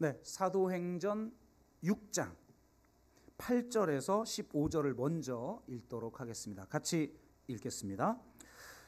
네, 사도행전 6장 8절에서 15절을 먼저 읽도록 하겠습니다. 같이 읽겠습니다.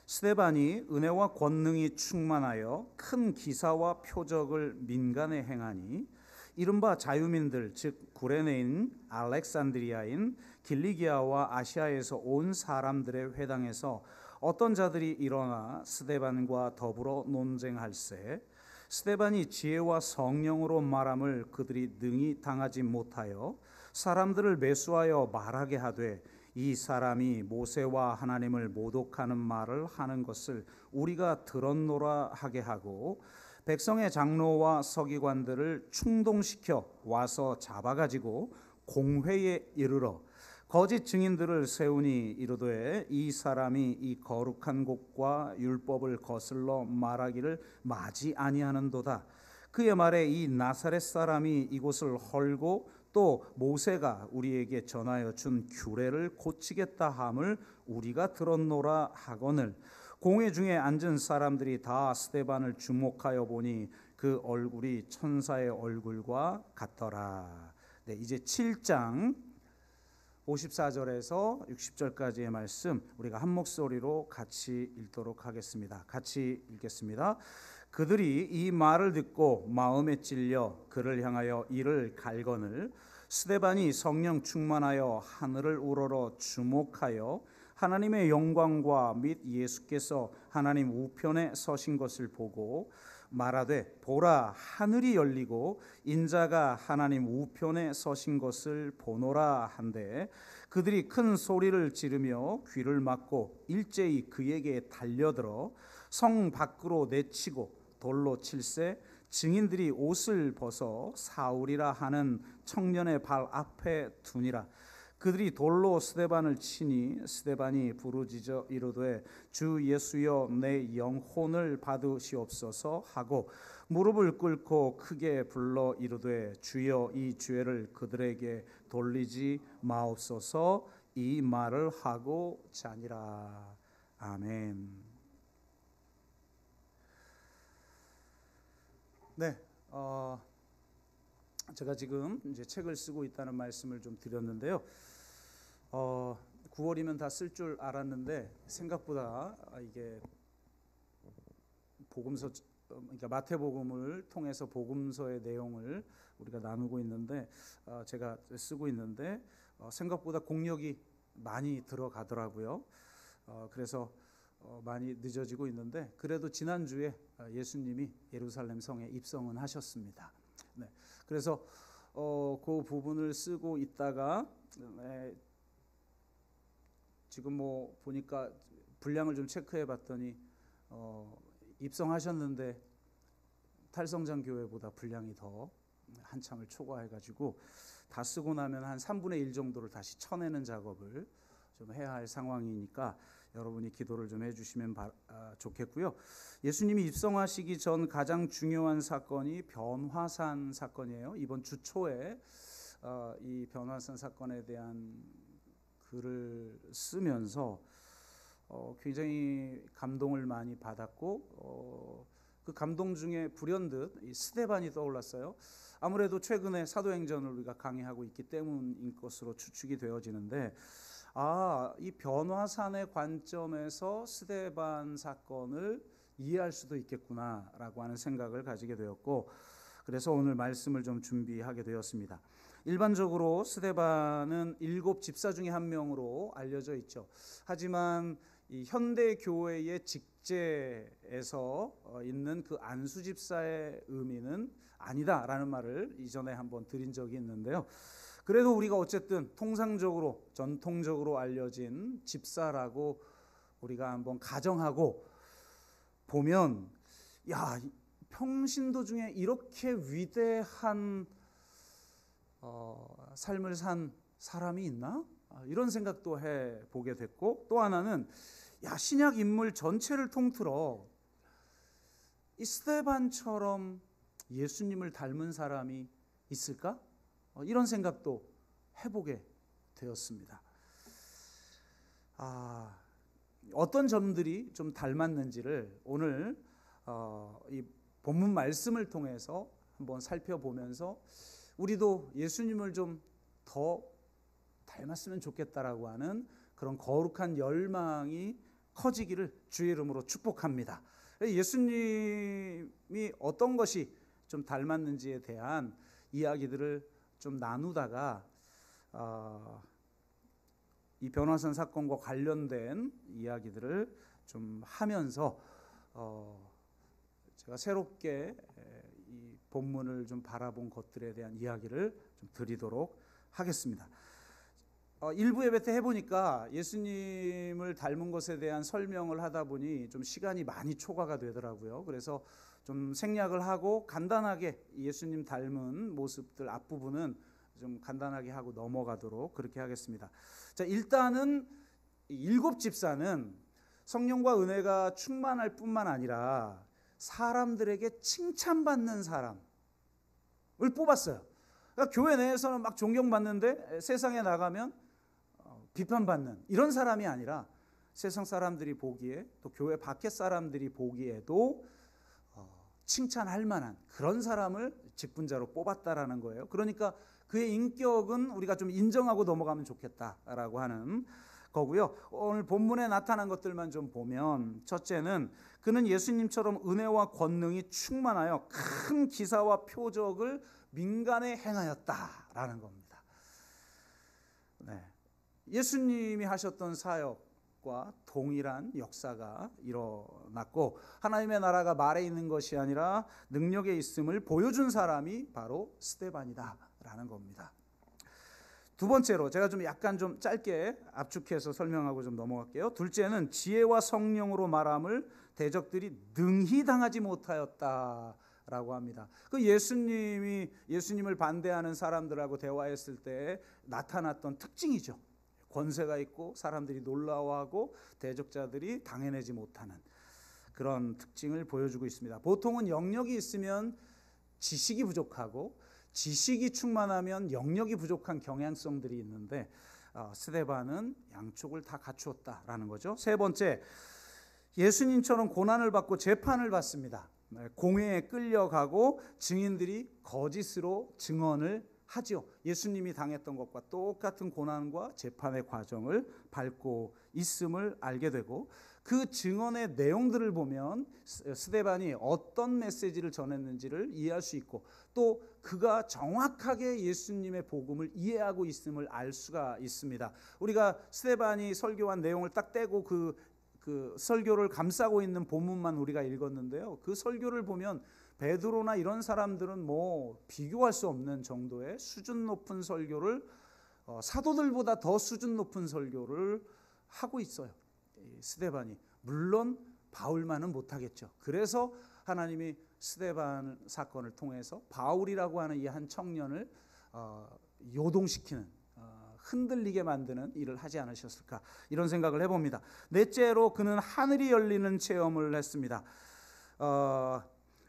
스데반이 은혜와 권능이 충만하여 큰 기사와 표적을 민간에 행하니 이른바 자유민들 즉 구레네인 알렉산드리아인 길리기아와 아시아에서 온 사람들의 회당에서 어떤 자들이 일어나 스데반과 더불어 논쟁할세 스데반이 지혜와 성령으로 말함을 그들이 능히 당하지 못하여 사람들을 매수하여 말하게 하되 이 사람이 모세와 하나님을 모독하는 말을 하는 것을 우리가 들었노라 하게 하고 백성의 장로와 서기관들을 충동시켜 와서 잡아가지고 공회에 이르러 거짓 증인들을 세우니 이르되 이 사람이 이 거룩한 곳과 율법을 거슬러 말하기를 마지 아니하는도다. 그의 말에 이 나사렛 사람이 이곳을 헐고 또 모세가 우리에게 전하여 준 규례를 고치겠다 함을 우리가 들었노라 하거늘 공회 중에 앉은 사람들이 다 스데반을 주목하여 보니 그 얼굴이 천사의 얼굴과 같더라. 네, 이제 7장 54절에서 60절까지의 말씀 우리가 한 목소리로 같이 읽도록 하겠습니다. 같이 읽겠습니다. 그들이 이 말을 듣고 마음에 찔려 그를 향하여 이를 갈거늘 스데반이 성령 충만하여 하늘을 우러러 주목하여 하나님의 영광과 및 예수께서 하나님 우편에 서신 것을 보고 말하되 보라 하늘이 열리고 인자가 하나님 우편에 서신 것을 보노라 한데 그들이 큰 소리를 지르며 귀를 막고 일제히 그에게 달려들어 성 밖으로 내치고 돌로 칠세 증인들이 옷을 벗어 사울이라 하는 청년의 발 앞에 두니라. 그들이 돌로 스데반을 치니 스데반이 부르짖어 이르되 주 예수여 내 영혼을 받으시옵소서 하고 무릎을 꿇고 크게 불러 이르되 주여 이 죄를 그들에게 돌리지 마옵소서 이 말을 하고 자니라. 아멘. 네, 제가 지금 이제 책을 쓰고 있다는 말씀을 좀 드렸는데요. 9월이면 다 쓸 줄 알았는데 생각보다 이게 복음서, 그러니까 마태복음을 통해서 복음서의 내용을 우리가 나누고 있는데 제가 쓰고 있는데 생각보다 공력이 많이 들어가더라고요. 그래서 많이 늦어지고 있는데 그래도 지난주에 예수님이 예루살렘 성에 입성은 하셨습니다. 네, 그래서 그 부분을 쓰고 있다가 지금 뭐 보니까 분량을 좀 체크해 봤더니 입성하셨는데 탈성장 교회보다 분량이 더 한참을 초과해 가지고 다 쓰고 나면 한 3분의 1 정도를 다시 쳐내는 작업을 좀 해야 할 상황이니까 여러분이 기도를 좀 해주시면 좋겠고요. 예수님이 입성하시기 전 가장 중요한 사건이 변화산 사건이에요. 이번 주 초에 이 변화산 사건에 대한 글을 쓰면서 굉장히 감동을 많이 받았고 그 감동 중에 불현듯 이 스데반이 떠올랐어요. 아무래도 최근에 사도행전을 우리가 강의하고 있기 때문인 것으로 추측이 되어지는데 이 변화산의 관점에서 스데반 사건을 이해할 수도 있겠구나라고 하는 생각을 가지게 되었고 그래서 오늘 말씀을 좀 준비하게 되었습니다. 일반적으로 스데반은 7 집사 중에 한 명으로 알려져 있죠. 하지만 이 현대 교회의 직제에서 있는 그 안수 집사의 의미는 아니다라는 말을 이전에 한번 드린 적이 있는데요. 그래도 우리가 어쨌든 통상적으로 전통적으로 알려진 집사라고 우리가 한번 가정하고 보면 평신도 중에 이렇게 위대한 삶을 산 사람이 있나? 이런 생각도 해보게 됐고 또 하나는 신약 인물 전체를 통틀어 이 스데반처럼 예수님을 닮은 사람이 있을까? 이런 생각도 해보게 되었습니다. 어떤 점들이 좀 닮았는지를 오늘 이 본문 말씀을 통해서 한번 살펴보면서 우리도 예수님을 좀 더 닮았으면 좋겠다라고 하는 그런 거룩한 열망이 커지기를 주의 이름으로 축복합니다. 예수님이 어떤 것이 좀 닮았는지에 대한 이야기들을 좀 나누다가 이 변화산 사건과 관련된 이야기들을 좀 하면서 제가 새롭게 이 본문을 좀 바라본 것들에 대한 이야기를 좀 드리도록 하겠습니다. 일부 예배 때 해보니까 예수님을 닮은 것에 대한 설명을 하다 보니 좀 시간이 많이 초과가 되더라고요. 그래서 좀 생략을 하고 간단하게 예수님 닮은 모습들 앞부분은 좀 간단하게 하고 넘어가도록 그렇게 하겠습니다. 자, 일단은 7 집사는 성령과 은혜가 충만할 뿐만 아니라 사람들에게 칭찬받는 사람을 뽑았어요. 그러니까 교회 내에서는 막 존경받는데 세상에 나가면 비판받는 이런 사람이 아니라 세상 사람들이 보기에 또 교회 밖의 사람들이 보기에도 칭찬할 만한 그런 사람을 직분자로 뽑았다라는 거예요. 그러니까 그의 인격은 우리가 좀 인정하고 넘어가면 좋겠다라고 하는 거고요. 오늘 본문에 나타난 것들만 좀 보면 첫째는 그는 예수님처럼 은혜와 권능이 충만하여 큰 기사와 표적을 민간에 행하였다라는 겁니다. 네. 예수님이 하셨던 사역과 동일한 역사가 일어났고 하나님의 나라가 말에 있는 것이 아니라 능력에 있음을 보여준 사람이 바로 스데반이다라는 겁니다. 두 번째로 제가 좀 약간 좀 짧게 압축해서 설명하고 좀 넘어갈게요. 둘째는 지혜와 성령으로 말함을 대적들이 능히 당하지 못하였다라고 합니다. 그 예수님을 반대하는 사람들하고 대화했을 때 나타났던 특징이죠. 권세가 있고 사람들이 놀라워하고 대적자들이 당해내지 못하는 그런 특징을 보여주고 있습니다. 보통은 영역이 있으면 지식이 부족하고 지식이 충만하면 영역이 부족한 경향성들이 있는데 스데반은 양쪽을 다 갖추었다라는 거죠. 세 번째, 예수님처럼 고난을 받고 재판을 받습니다. 공회에 끌려가고 증인들이 거짓으로 증언을 하지요. 예수님이 당했던 것과 똑같은 고난과 재판의 과정을 밟고 있음을 알게 되고 그 증언의 내용들을 보면 스데반이 어떤 메시지를 전했는지를 이해할 수 있고 또 그가 정확하게 예수님의 복음을 이해하고 있음을 알 수가 있습니다. 우리가 스데반이 설교한 내용을 딱 떼고 그 설교를 감싸고 있는 본문만 우리가 읽었는데요. 그 설교를 보면 베드로나 이런 사람들은 뭐 비교할 수 없는 정도의 수준 높은 설교를 사도들보다 더 수준 높은 설교를 하고 있어요. 스데반이 물론 바울만은 못하겠죠. 그래서 하나님이 스데반 사건을 통해서 바울이라고 하는 이 한 청년을 요동시키는 흔들리게 만드는 일을 하지 않으셨을까 이런 생각을 해봅니다. 넷째로 그는 하늘이 열리는 체험을 했습니다.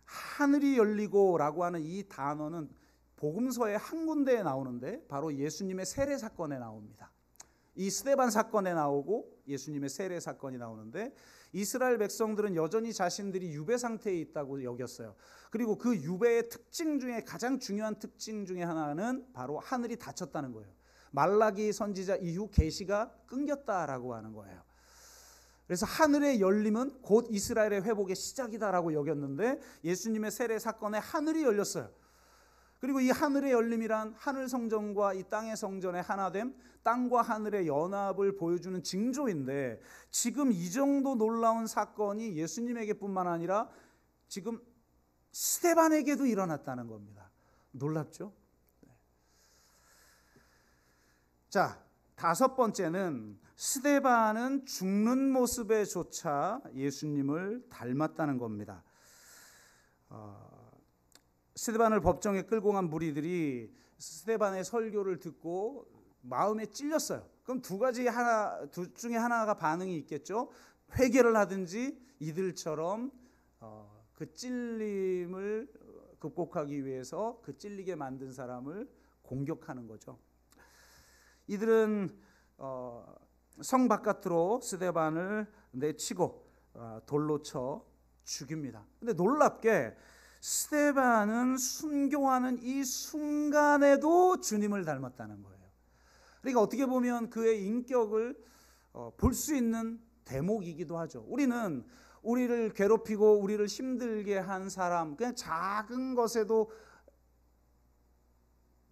하늘이 열리고라고 하는 이 단어는 복음서의 한 군데에 나오는데 바로 예수님의 세례 사건에 나옵니다. 이 스데반 사건에 나오고 예수님의 세례 사건이 나오는데 이스라엘 백성들은 여전히 자신들이 유배 상태에 있다고 여겼어요. 그리고 그 유배의 특징 중에 가장 중요한 특징 중에 하나는 바로 하늘이 닫혔다는 거예요. 말라기 선지자 이후 계시가 끊겼다라고 하는 거예요. 그래서 하늘의 열림은 곧 이스라엘의 회복의 시작이다라고 여겼는데 예수님의 세례 사건에 하늘이 열렸어요. 그리고 이 하늘의 열림이란 하늘 성전과 이 땅의 성전의 하나됨, 땅과 하늘의 연합을 보여주는 징조인데 지금 이 정도 놀라운 사건이 예수님에게뿐만 아니라 지금 스데반에게도 일어났다는 겁니다. 놀랍죠? 자, 다섯 번째는 스데반은 죽는 모습에조차 예수님을 닮았다는 겁니다. 스데반을 법정에 끌고 간 무리들이 스데반의 설교를 듣고 마음에 찔렸어요. 그럼 둘 중에 하나가 반응이 있겠죠. 회개를 하든지 이들처럼 그 찔림을 극복하기 위해서 그 찔리게 만든 사람을 공격하는 거죠. 이들은 성 바깥으로 스데반을 내치고 돌로 쳐 죽입니다. 근데 놀랍게 스데반은 순교하는 이 순간에도 주님을 닮았다는 거예요. 그러니까 어떻게 보면 그의 인격을 볼 수 있는 대목이기도 하죠. 우리는 우리를 괴롭히고 우리를 힘들게 한 사람, 그냥 작은 것에도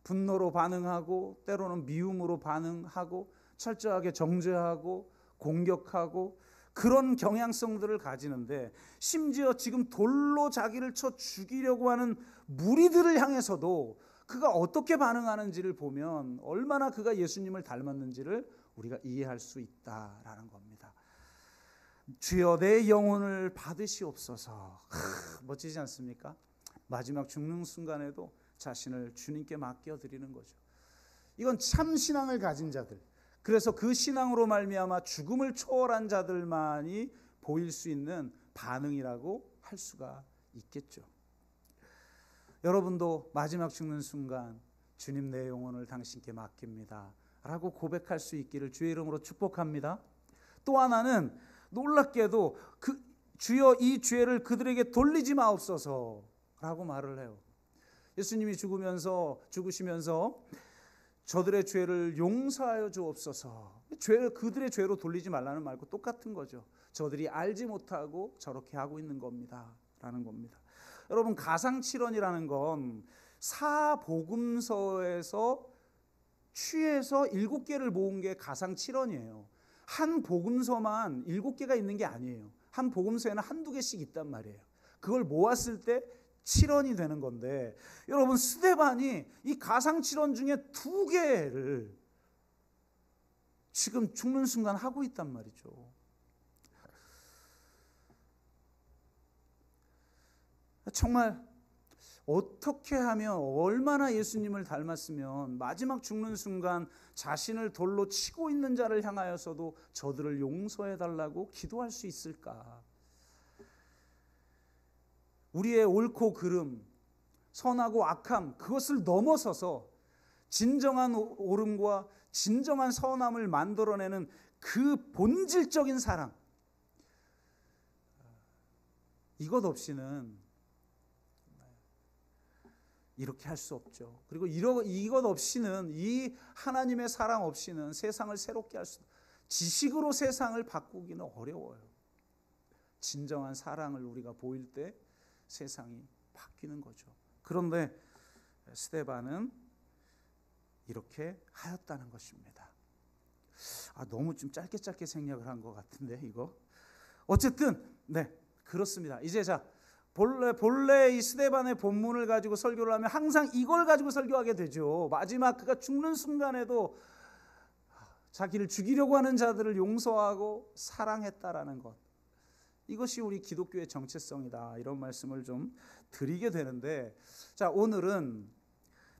분노로 반응하고 때로는 미움으로 반응하고 철저하게 정죄하고 공격하고 그런 경향성들을 가지는데, 심지어 지금 돌로 자기를 쳐 죽이려고 하는 무리들을 향해서도 그가 어떻게 반응하는지를 보면 얼마나 그가 예수님을 닮았는지를 우리가 이해할 수 있다라는 겁니다. 주여 내 영혼을 받으시옵소서. 멋지지 않습니까? 마지막 죽는 순간에도 자신을 주님께 맡겨드리는 거죠. 이건 참 신앙을 가진 자들, 그래서 그 신앙으로 말미암아 죽음을 초월한 자들만이 보일 수 있는 반응이라고 할 수가 있겠죠. 여러분도 마지막 죽는 순간 주님 내 영혼을 당신께 맡깁니다 라고 고백할 수 있기를 주의 이름으로 축복합니다. 또 하나는 놀랍게도 주여 이 죄를 그들에게 돌리지 마옵소서 라고 말을 해요. 예수님이 죽으시면서 저들의 죄를 용서하여 주옵소서, 죄를 그들의 죄로 돌리지 말라는 말과 똑같은 거죠. 저들이 알지 못하고 저렇게 하고 있는 겁니다 라는 겁니다. 여러분, 가상칠언이라는 건 사복음서에서 취해서 7개를 모은 게 가상칠언이에요. 한 복음서만 7개가 있는 게 아니에요. 한 복음서에는 한두 개씩 있단 말이에요. 그걸 모았을 때 7원이 되는 건데, 여러분 스데반이 이 가상칠원 중에 2개를 지금 죽는 순간 하고 있단 말이죠. 정말 어떻게 하면, 얼마나 예수님을 닮았으면 마지막 죽는 순간 자신을 돌로 치고 있는 자를 향하여서도 저들을 용서해 달라고 기도할 수 있을까? 우리의 옳고 그름, 선하고 악함, 그것을 넘어서서 진정한 옳음과 진정한 선함을 만들어내는 그 본질적인 사랑, 이것 없이는 이렇게 할 수 없죠. 그리고 이것 없이는, 이 하나님의 사랑 없이는 세상을 새롭게 할 수, 지식으로 세상을 바꾸기는 어려워요. 진정한 사랑을 우리가 보일 때 세상이 바뀌는 거죠. 그런데 스데반은 이렇게 하였다는 것입니다. 너무 좀 짧게 생략을 한 것 같은데 이거. 어쨌든 그렇습니다. 이제 본래 이 스데반의 본문을 가지고 설교를 하면 항상 이걸 가지고 설교하게 되죠. 마지막 그가 죽는 순간에도 자기를 죽이려고 하는 자들을 용서하고 사랑했다라는 것, 이것이 우리 기독교의 정체성이다, 이런 말씀을 좀 드리게 되는데, 자, 오늘은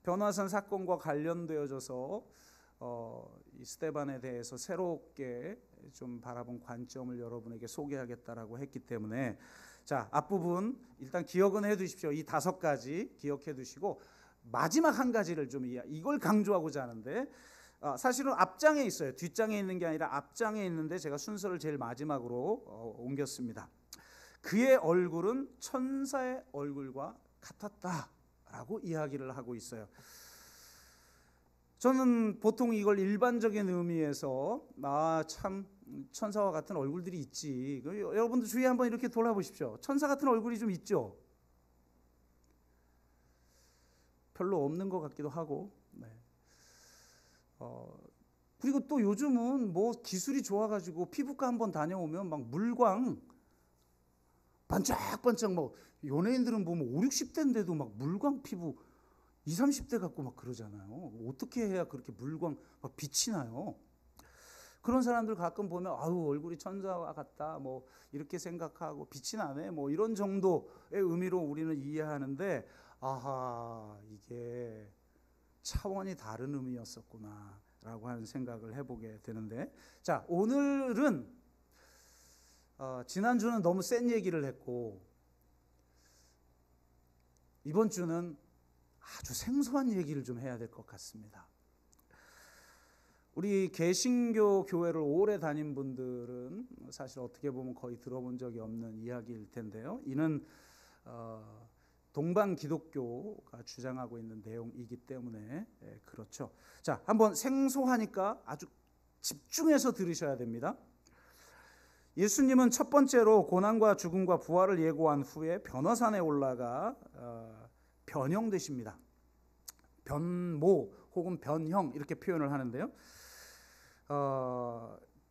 변화산 사건과 관련되어져서 이 스데반에 대해서 새롭게 좀 바라본 관점을 여러분에게 소개하겠다라고 했기 때문에, 자, 앞부분 일단 기억은 해두십시오. 이 5가지 기억해 두시고 마지막 한 가지를 좀 이걸 강조하고자 하는데, 사실은 앞장에 있어요. 뒷장에 있는 게 아니라 앞장에 있는데 제가 순서를 제일 마지막으로 옮겼습니다. 그의 얼굴은 천사의 얼굴과 같았다라고 이야기를 하고 있어요. 저는 보통 이걸 일반적인 의미에서 참 천사와 같은 얼굴들이 있지, 여러분도 주위에 한번 이렇게 돌아보십시오. 천사 같은 얼굴이 좀 있죠? 별로 없는 것 같기도 하고. 그리고 또 요즘은 뭐 기술이 좋아가지고 피부과 한번 다녀오면 막 물광 반짝반짝, 뭐 연예인들은 보면 5, 60대인데도 막 물광 피부 20, 30대 같고 막 그러잖아요. 어떻게 해야 그렇게 물광 막 빛이 나요? 그런 사람들 가끔 보면 얼굴이 천사와 같다, 뭐 이렇게 생각하고 빛이 나네, 뭐 이런 정도의 의미로 우리는 이해하는데, 이게 차원이 다른 의미였었구나 라고 하는 생각을 해보게 되는데, 자, 오늘은 지난주는 너무 센 얘기를 했고 이번 주는 아주 생소한 얘기를 좀 해야 될 것 같습니다. 우리 개신교 교회를 오래 다닌 분들은 사실 어떻게 보면 거의 들어본 적이 없는 이야기일 텐데요. 이는 동방 기독교가 주장하고 있는 내용이기 때문에 그렇죠. 자, 한번 생소하니까 아주 집중해서 들으셔야 됩니다. 예수님은 첫 번째로 고난과 죽음과 부활을 예고한 후에 변화산에 올라가 변형되십니다. 변모 혹은 변형 이렇게 표현을 하는데요.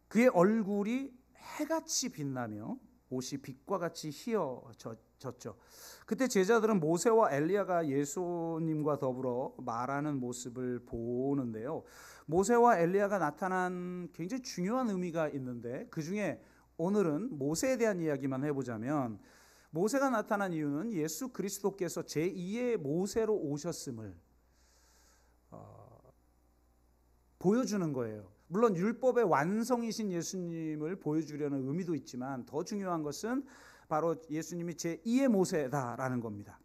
그의 얼굴이 해같이 빛나며 옷이 빛과 같이 희어졌죠. 그때 제자들은 모세와 엘리야가 예수님과 더불어 말하는 모습을 보는데요. 모세와 엘리야가 나타난 굉장히 중요한 의미가 있는데 그 중에 오늘은 모세에 대한 이야기만 해보자면 모세가 나타난 이유는 예수 그리스도께서 제2의 모세로 오셨음을 보여주는 거예요. 물론 율법의 완성이신 예수님을 보여주려는 의미도 있지만 더 중요한 것은 바로 예수님이 제2의 모세다라는 겁니다.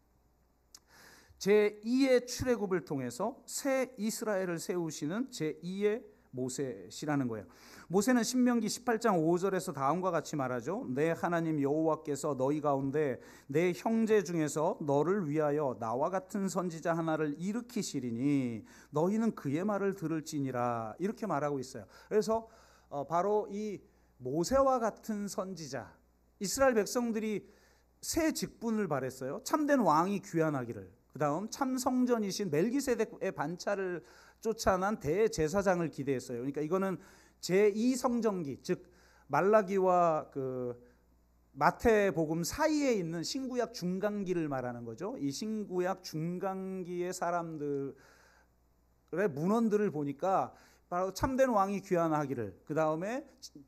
제2의 출애굽을 통해서 새 이스라엘을 세우시는 제2의 모세시라는 거예요. 모세는 신명기 18장 5절에서 다음과 같이 말하죠. 내 하나님 여호와께서 너희 가운데 내 형제 중에서 너를 위하여 나와 같은 선지자 하나를 일으키시리니 너희는 그의 말을 들을지니라 이렇게 말하고 있어요. 그래서 바로 이 모세와 같은 선지자, 이스라엘 백성들이 새 직분을 바랬어요. 참된 왕이 귀환하기를. 그 다음 참 성전이신 멜기세덱의 반차를 쫓아난 대제사장을 기대했어요. 그러니까 이거는 제2성전기, 즉 말라기와 그 마태복음 사이에 있는 신구약 중간기를 말하는 거죠. 이 신구약 중간기의 사람들의 문헌들을 보니까 바로 참된 왕이 귀환하기를, 그 다음에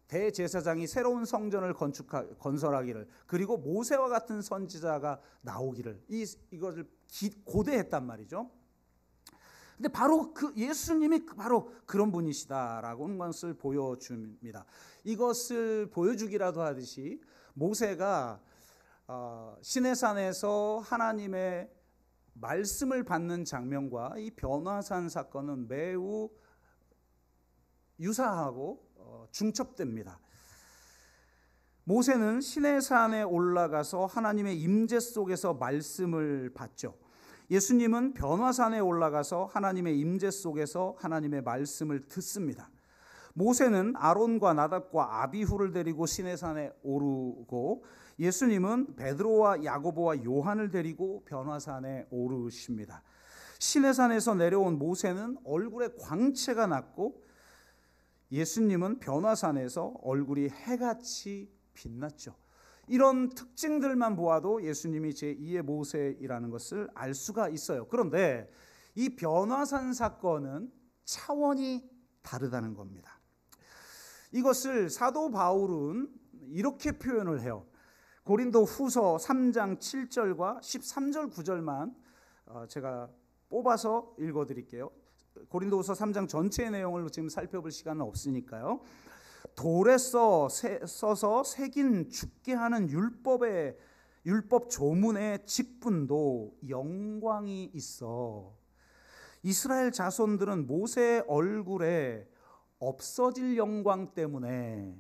대제사장이 새로운 성전을 건설하기를, 그리고 모세와 같은 선지자가 나오기를, 이것을 고대했단 말이죠. 근데 바로 그 예수님이 바로 그런 분이시다라고 하는 것을 보여줍니다. 이것을 보여주기라도 하듯이 모세가 시내산에서 하나님의 말씀을 받는 장면과 이 변화산 사건은 매우 유사하고 중첩됩니다. 모세는 시내산에 올라가서 하나님의 임재 속에서 말씀을 받죠. 예수님은 변화산에 올라가서 하나님의 임재 속에서 하나님의 말씀을 듣습니다. 모세는 아론과 나답과 아비후를 데리고 시내산에 오르고 예수님은 베드로와 야고보와 요한을 데리고 변화산에 오르십니다. 시내산에서 내려온 모세는 얼굴에 광채가 났고 예수님은 변화산에서 얼굴이 해같이 빛났죠. 이런 특징들만 보아도 예수님이 제2의 모세이라는 것을 알 수가 있어요. 그런데 이 변화산 사건은 차원이 다르다는 겁니다. 이것을 사도 바울은 이렇게 표현을 해요. 고린도 후서 3장 7절과 13절 9절만 제가 뽑아서 읽어드릴게요. 고린도후서 3장 전체의 내용을 지금 살펴볼 시간은 없으니까요. 돌에 써서 새긴 죽게 하는 율법 조문의 직분도 영광이 있어. 이스라엘 자손들은 모세의 얼굴에 없어질 영광 때문에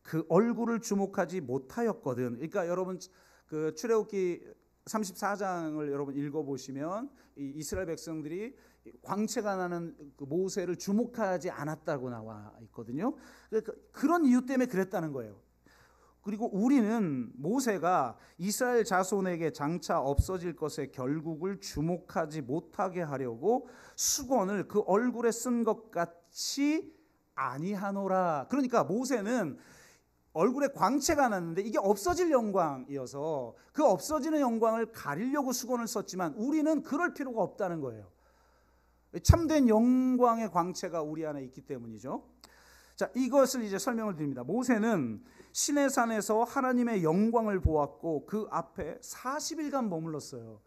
그 얼굴을 주목하지 못하였거든. 그러니까 여러분 그 출애굽기 34장을 여러분 읽어보시면 이스라엘 백성들이 광채가 나는 그 모세를 주목하지 않았다고 나와 있거든요. 그런 이유 때문에 그랬다는 거예요. 그리고 우리는 모세가 이스라엘 자손에게 장차 없어질 것의 결국을 주목하지 못하게 하려고 수건을 그 얼굴에 쓴 것 같이 아니하노라. 그러니까 모세는 얼굴에 광채가 났는데 이게 없어질 영광이어서 그 없어지는 영광을 가리려고 수건을 썼지만 우리는 그럴 필요가 없다는 거예요. 참된 영광의 광채가 우리 안에 있기 때문이죠. 자, 이것을 이제 설명을 드립니다. 모세는 시내산에서 하나님의 영광을 보았고 그 앞에 40일간 머물렀어요.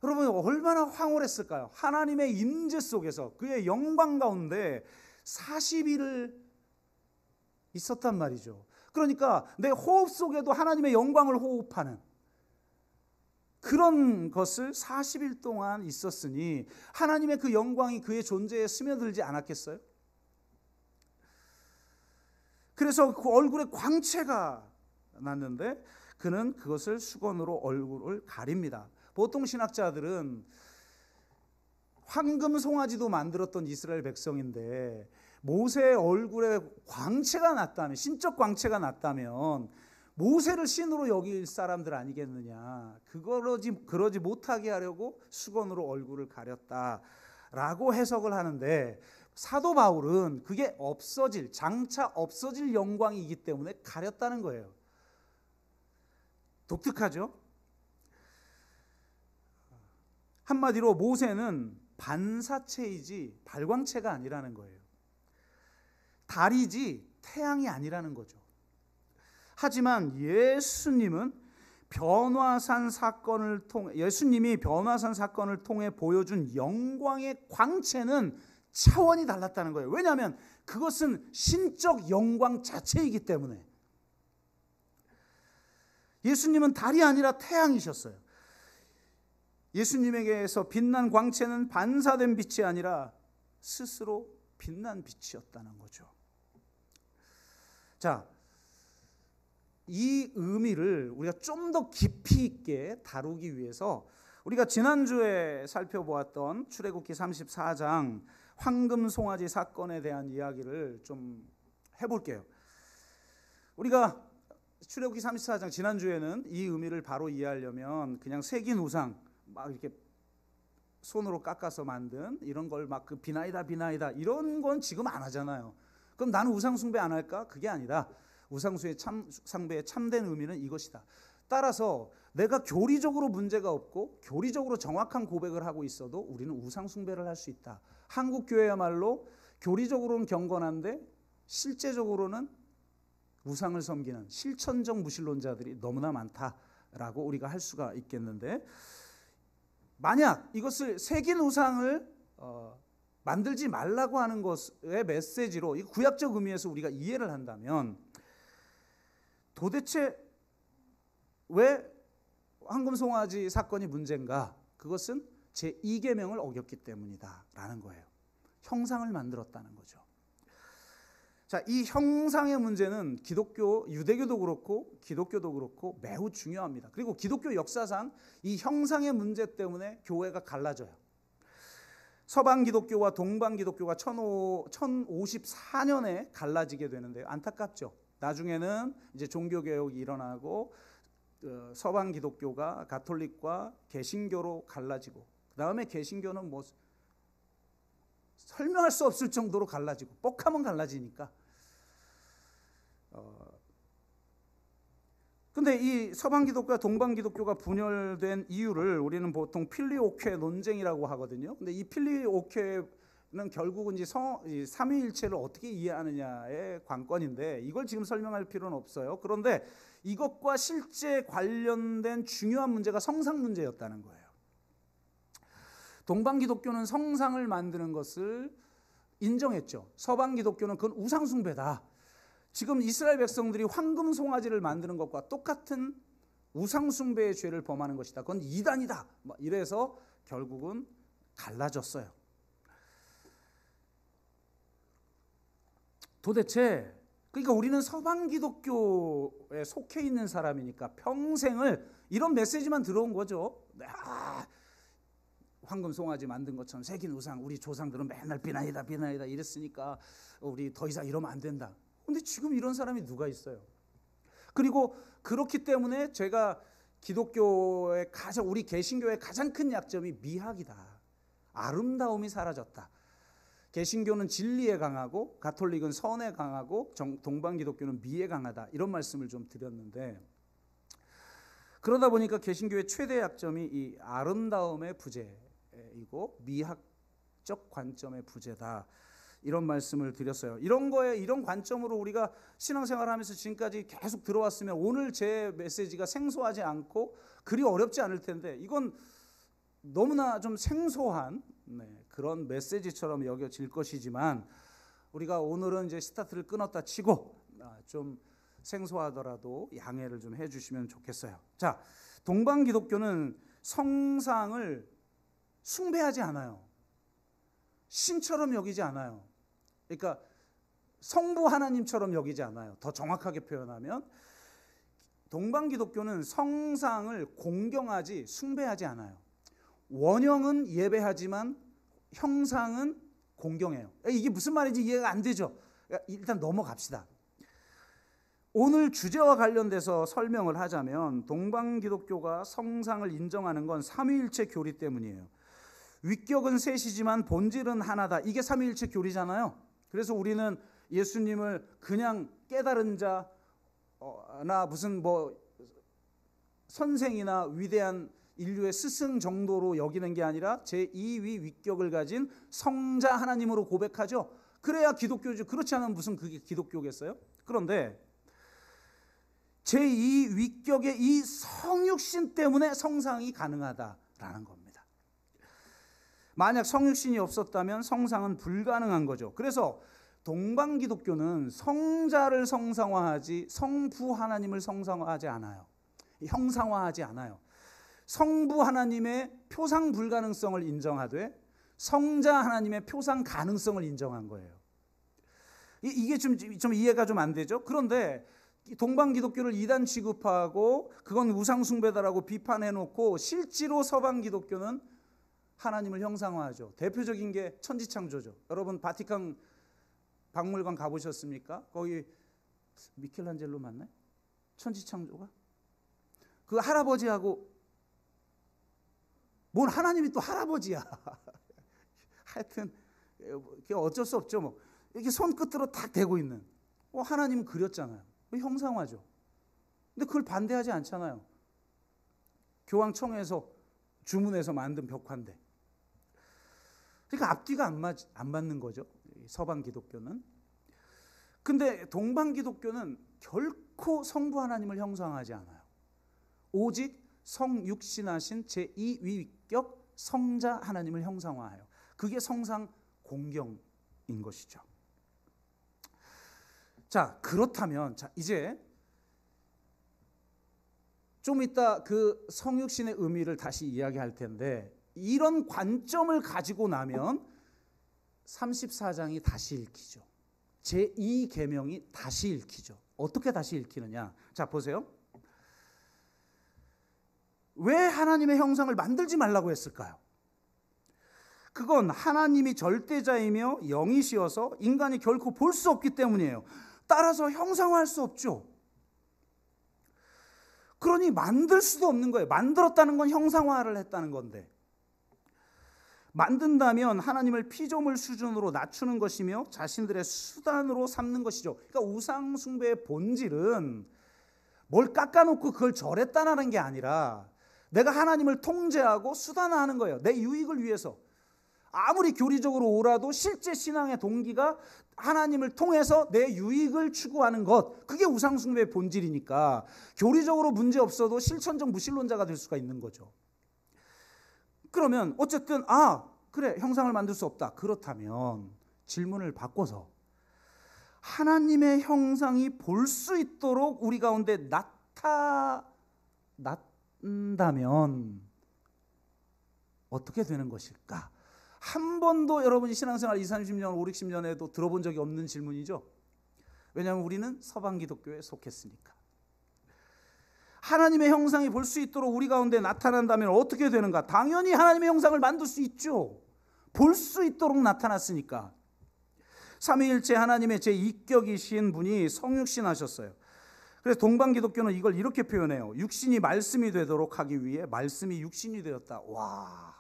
여러분 얼마나 황홀했을까요? 하나님의 임재 속에서 그의 영광 가운데 40일을 있었단 말이죠. 그러니까 내 호흡 속에도 하나님의 영광을 호흡하는 그런 것을 40일 동안 있었으니 하나님의 그 영광이 그의 존재에 스며들지 않았겠어요? 그래서 그 얼굴에 광채가 났는데 그는 그것을 수건으로 얼굴을 가립니다. 보통 신학자들은 황금 송아지도 만들었던 이스라엘 백성인데 모세의 얼굴에 광채가 났다면, 신적 광채가 났다면 모세를 신으로 여길 사람들 아니겠느냐. 그러지 못하게 하려고 수건으로 얼굴을 가렸다라고 해석을 하는데, 사도 바울은 그게 장차 없어질 영광이기 때문에 가렸다는 거예요. 독특하죠? 한마디로 모세는 반사체이지 발광체가 아니라는 거예요. 달이지 태양이 아니라는 거죠. 하지만 예수님이 변화산 사건을 통해 보여준 영광의 광채는 차원이 달랐다는 거예요. 왜냐하면 그것은 신적 영광 자체이기 때문에. 예수님은 달이 아니라 태양이셨어요. 예수님에게서 빛난 광채는 반사된 빛이 아니라 스스로 빛난 빛이었다는 거죠. 자, 이 의미를 우리가 좀 더 깊이 있게 다루기 위해서 우리가 지난주에 살펴보았던 출애굽기 34장 황금 송아지 사건에 대한 이야기를 좀 해볼게요. 우리가 출애굽기 34장 지난주에는 이 의미를 바로 이해하려면 그냥 새긴 우상 막 이렇게 손으로 깎아서 만든 이런 걸 막 그 비나이다 이런 건 지금 안 하잖아요. 그럼 나는 우상 숭배 안 할까? 그게 아니라 우상 숭배의 참된 의미는 이것이다. 따라서 내가 교리적으로 문제가 없고 교리적으로 정확한 고백을 하고 있어도 우리는 우상 숭배를 할 수 있다. 한국 교회야말로 교리적으로는 경건한데 실제적으로는 우상을 섬기는 실천적 무신론자들이 너무나 많다라고 우리가 할 수가 있겠는데, 만약 이것을 새긴 우상을 만들지 말라고 하는 것의 메시지로 이 구약적 의미에서 우리가 이해를 한다면 도대체 왜 황금송아지 사건이 문제인가? 그것은 제2계명을 어겼기 때문이다 라는 거예요. 형상을 만들었다는 거죠. 자, 이 형상의 문제는 유대교도 그렇고 기독교도 그렇고 매우 중요합니다. 그리고 기독교 역사상 이 형상의 문제 때문에 교회가 갈라져요. 서방 기독교와 동방 기독교가 1054년에 갈라지게 되는데요. 안타깝죠. 나중에는 이제 종교개혁이 일어나고 서방 기독교가 가톨릭과 개신교로 갈라지고, 그 다음에 개신교는 뭐 설명할 수 없을 정도로 갈라지고, 뻑하면 갈라지니까. 근데 이 서방 기독교와 동방 기독교가 분열된 이유를 우리는 보통 필리오케 논쟁이라고 하거든요. 근데 이 필리오케는 결국은 이제 삼위일체를 어떻게 이해하느냐의 관건인데, 이걸 지금 설명할 필요는 없어요. 그런데 이것과 실제 관련된 중요한 문제가 성상 문제였다는 거예요. 동방 기독교는 성상을 만드는 것을 인정했죠. 서방 기독교는 그건 우상 숭배다. 지금 이스라엘 백성들이 황금 송아지를 만드는 것과 똑같은 우상 숭배의 죄를 범하는 것이다. 그건 이단이다. 이래서 결국은 갈라졌어요. 도대체 그러니까 우리는 서방 기독교에 속해 있는 사람이니까 평생을 이런 메시지만 들어온 거죠. 황금 송아지 만든 것처럼 새긴 우상, 우리 조상들은 맨날 비나이다 이랬으니까 우리 더 이상 이러면 안 된다. 근데 지금 이런 사람이 누가 있어요? 그리고 그렇기 때문에 제가 우리 개신교의 가장 큰 약점이 미학이다. 아름다움이 사라졌다. 개신교는 진리에 강하고 가톨릭은 선에 강하고 동방 기독교는 미에 강하다. 이런 말씀을 좀 드렸는데, 그러다 보니까 개신교의 최대 약점이 이 아름다움의 부재이고 미학적 관점의 부재다. 이런 말씀을 드렸어요. 이런 관점으로 우리가 신앙생활하면서 지금까지 계속 들어왔으면 오늘 제 메시지가 생소하지 않고 그리 어렵지 않을 텐데, 이건 너무나 좀 생소한 그런 메시지처럼 여겨질 것이지만, 우리가 오늘은 이제 스타트를 끊었다 치고 좀 생소하더라도 양해를 좀 해주시면 좋겠어요. 자, 동방 기독교는 성상을 숭배하지 않아요. 신처럼 여기지 않아요. 그러니까 성부 하나님처럼 여기지 않아요. 더 정확하게 표현하면 동방 기독교는 성상을 공경하지 숭배하지 않아요. 원형은 예배하지만 형상은 공경해요. 이게 무슨 말인지 이해가 안 되죠? 일단 넘어갑시다. 오늘 주제와 관련돼서 설명을 하자면 동방 기독교가 성상을 인정하는 건 삼위일체 교리 때문이에요. 위격은 셋이지만 본질은 하나다. 이게 삼위일체 교리잖아요. 그래서 우리는 예수님을 그냥 깨달은 자나 무슨 뭐 선생이나 위대한 인류의 스승 정도로 여기는 게 아니라 제2위 위격을 가진 성자 하나님으로 고백하죠. 그래야 기독교죠. 그렇지 않으면 무슨 그게 기독교겠어요? 그런데 제2 위격의 이 성육신 때문에 성상이 가능하다라는 겁니다. 만약 성육신이 없었다면 성상은 불가능한 거죠. 그래서 동방 기독교는 성자를 성상화하지 성부 하나님을 성상화하지 않아요. 형상화하지 않아요. 성부 하나님의 표상 불가능성을 인정하되 성자 하나님의 표상 가능성을 인정한 거예요. 이게 좀 이해가 좀 안 되죠? 그런데 동방 기독교를 이단 취급하고 그건 우상 숭배다라고 비판해놓고 실제로 서방 기독교는 하나님을 형상화하죠. 대표적인 게 천지창조죠. 여러분 바티칸 박물관 가보셨습니까? 거기 미켈란젤로 맞나요? 천지창조가? 그 할아버지하고 뭔 하나님이 또 할아버지야. 하여튼 어쩔 수 없죠. 뭐 이렇게 손끝으로 탁 대고 있는 하나님은 그렸잖아요. 형상화죠. 근데 그걸 반대하지 않잖아요. 교황청에서 주문해서 만든 벽화인데. 그러니까 앞뒤가 안 맞는 거죠. 서방 기독교는. 근데 동방 기독교는 결코 성부 하나님을 형상하지 않아요. 오직 성육신하신 제2위격 성자 하나님을 형상화해요. 그게 성상 공경인 것이죠. 자, 그렇다면 이제 좀 이따 그 성육신의 의미를 다시 이야기할 텐데 이런 관점을 가지고 나면 34장이 다시 읽히죠. 제2계명이 다시 읽히죠. 어떻게 다시 읽히느냐? 자, 보세요. 왜 하나님의 형상을 만들지 말라고 했을까요? 그건 하나님이 절대자이며 영이시여서 인간이 결코 볼 수 없기 때문이에요. 따라서 형상화할 수 없죠. 그러니 만들 수도 없는 거예요. 만들었다는 건 형상화를 했다는 건데. 만든다면 하나님을 피조물 수준으로 낮추는 것이며 자신들의 수단으로 삼는 것이죠. 그러니까 우상 숭배의 본질은 뭘 깎아놓고 그걸 절했다는 게 아니라 내가 하나님을 통제하고 수단화하는 거예요. 내 유익을 위해서. 아무리 교리적으로 옳아도 실제 신앙의 동기가 하나님을 통해서 내 유익을 추구하는 것, 그게 우상 숭배의 본질이니까 교리적으로 문제 없어도 실천적 무신론자가 될 수가 있는 거죠. 그러면 어쨌든 그래, 형상을 만들 수 없다. 그렇다면 질문을 바꿔서 하나님의 형상이 볼 수 있도록 우리 가운데 나타난다면 어떻게 되는 것일까? 한 번도 여러분이 신앙생활 20, 30년, 5, 60년에도 들어본 적이 없는 질문이죠. 왜냐하면 우리는 서방 기독교에 속했으니까. 하나님의 형상이 볼 수 있도록 우리 가운데 나타난다면 어떻게 되는가? 당연히 하나님의 형상을 만들 수 있죠. 볼 수 있도록 나타났으니까. 삼위일체 하나님의 제2격이신 분이 성육신하셨어요. 그래서 동방 기독교는 이걸 이렇게 표현해요. 육신이 말씀이 되도록 하기 위해 말씀이 육신이 되었다. 와,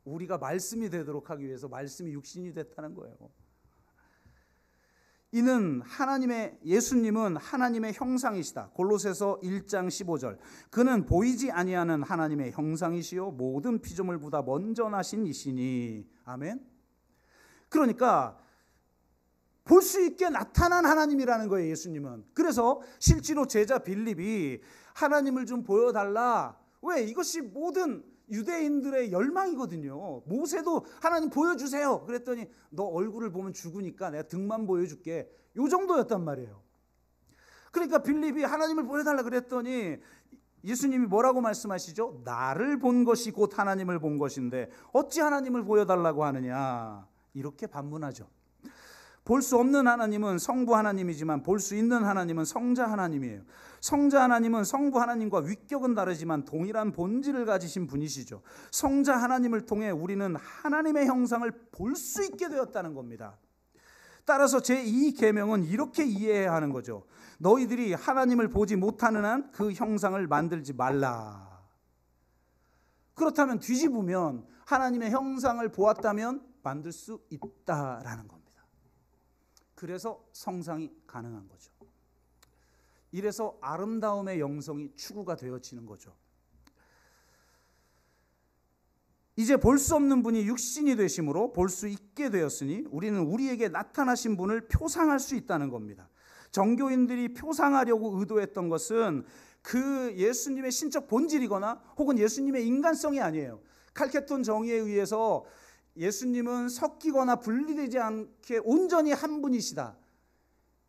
우리가 말씀이 되도록 하기 위해서 말씀이 육신이 됐다는 거예요. 이는 예수님은 하나님의 형상이시다. 골로새서 1장 15절. 그는 보이지 아니하는 하나님의 형상이시요 모든 피조물보다 먼저 나신 이시니. 아멘. 그러니까 볼 수 있게 나타난 하나님이라는 거예요, 예수님은. 그래서 실제로 제자 빌립이 하나님을 좀 보여달라. 왜? 이것이 모든 유대인들의 열망이거든요. 모세도 하나님 보여주세요. 그랬더니 너 얼굴을 보면 죽으니까 내가 등만 보여줄게. 요 정도였단 말이에요. 그러니까 빌립이 하나님을 보여달라 그랬더니 예수님이 뭐라고 말씀하시죠? 나를 본 것이 곧 하나님을 본 것인데 어찌 하나님을 보여달라고 하느냐. 이렇게 반문하죠. 볼 수 없는 하나님은 성부 하나님이지만 볼 수 있는 하나님은 성자 하나님이에요. 성자 하나님은 성부 하나님과 위격은 다르지만 동일한 본질을 가지신 분이시죠. 성자 하나님을 통해 우리는 하나님의 형상을 볼 수 있게 되었다는 겁니다. 따라서 제2 계명은 이렇게 이해해야 하는 거죠. 너희들이 하나님을 보지 못하는 한 그 형상을 만들지 말라. 그렇다면 뒤집으면 하나님의 형상을 보았다면 만들 수 있다라는 겁니다. 그래서 성상이 가능한 거죠. 이래서 아름다움의 영성이 추구가 되어지는 거죠. 이제 볼 수 없는 분이 육신이 되심으로 볼 수 있게 되었으니 우리는 우리에게 나타나신 분을 표상할 수 있다는 겁니다. 정교인들이 표상하려고 의도했던 것은 그 예수님의 신적 본질이거나 혹은 예수님의 인간성이 아니에요. 칼케톤 정의에 의해서 예수님은 섞이거나 분리되지 않게 온전히 한 분이시다.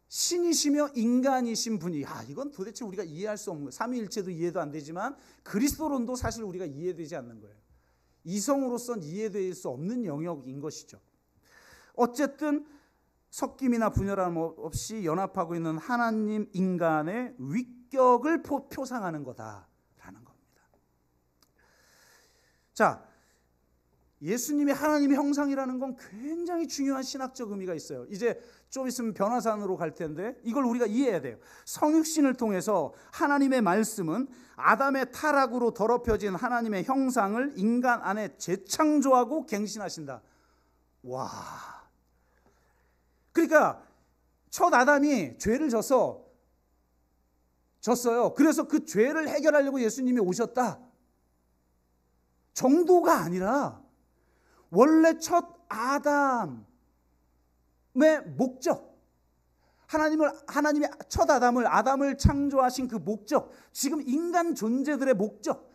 신이시며 인간이신 분이, 이건 도대체 우리가 이해할 수 없는 거예요. 삼위일체도 이해도 안 되지만 그리스도론도 사실 우리가 이해되지 않는 거예요. 이성으로선 이해될 수 없는 영역인 것이죠. 어쨌든 섞임이나 분열함 없이 연합하고 있는 하나님 인간의 위격을 표상하는 거다라는 겁니다. 자, 예수님이 하나님의 형상이라는 건 굉장히 중요한 신학적 의미가 있어요. 이제 좀 있으면 변화산으로 갈 텐데 이걸 우리가 이해해야 돼요. 성육신을 통해서 하나님의 말씀은 아담의 타락으로 더럽혀진 하나님의 형상을 인간 안에 재창조하고 갱신하신다. 와. 그러니까 첫 아담이 죄를 졌어요. 그래서 그 죄를 해결하려고 예수님이 오셨다 정도가 아니라 원래 첫 아담의 목적, 하나님이 첫 아담을 창조하신 그 목적, 지금 인간 존재들의 목적,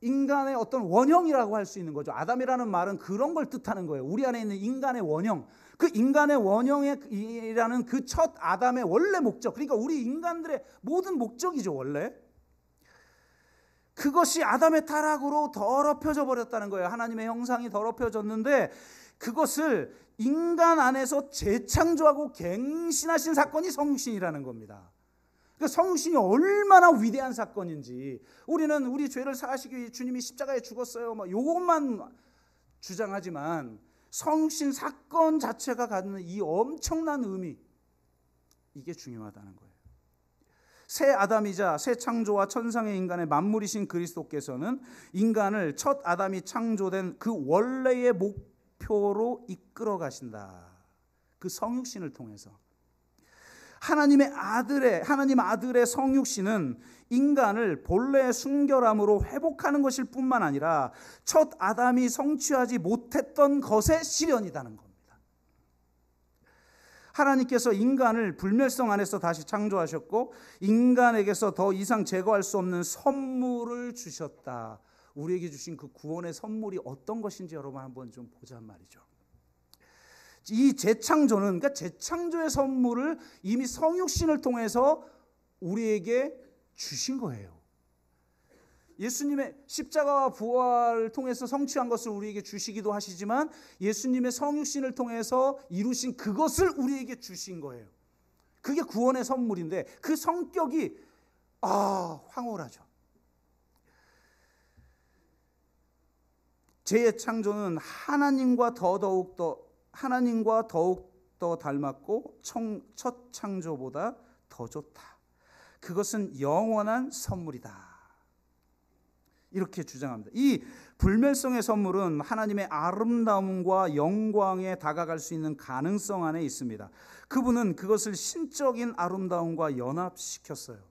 인간의 어떤 원형이라고 할 수 있는 거죠. 아담이라는 말은 그런 걸 뜻하는 거예요. 우리 안에 있는 인간의 원형, 그 인간의 원형이라는 그 첫 아담의 원래 목적, 그러니까 우리 인간들의 모든 목적이죠. 원래 그것이 아담의 타락으로 더럽혀져 버렸다는 거예요. 하나님의 형상이 더럽혀졌는데 그것을 인간 안에서 재창조하고 갱신하신 사건이 성육신이라는 겁니다. 그러니까 성육신이 얼마나 위대한 사건인지, 우리는 우리 죄를 사하시기 위해 주님이 십자가에 죽었어요, 요것만 주장하지만 성육신 사건 자체가 갖는 이 엄청난 의미, 이게 중요하다는 거예요. 새 아담이자 새 창조와 천상의 인간의 만물이신 그리스도께서는 인간을 첫 아담이 창조된 그 원래의 목표로 이끌어 가신다. 그 성육신을 통해서 하나님 아들의 성육신은 인간을 본래의 순결함으로 회복하는 것일 뿐만 아니라 첫 아담이 성취하지 못했던 것의 실현이라는 겁니다. 하나님께서 인간을 불멸성 안에서 다시 창조하셨고 인간에게서 더 이상 제거할 수 없는 선물을 주셨다. 우리에게 주신 그 구원의 선물이 어떤 것인지 여러분 한번 좀 보자 말이죠. 이 재창조는, 그러니까 재창조의 선물을 이미 성육신을 통해서 우리에게 주신 거예요. 예수님의 십자가와 부활을 통해서 성취한 것을 우리에게 주시기도 하시지만 예수님의 성육신을 통해서 이루신 그것을 우리에게 주신 거예요. 그게 구원의 선물인데 그 성격이 황홀하죠. 재창조는 하나님과 더욱 닮았고 첫 창조보다 더 좋다. 그것은 영원한 선물이다. 이렇게 주장합니다. 이 불멸성의 선물은 하나님의 아름다움과 영광에 다가갈 수 있는 가능성 안에 있습니다. 그분은 그것을 신적인 아름다움과 연합시켰어요.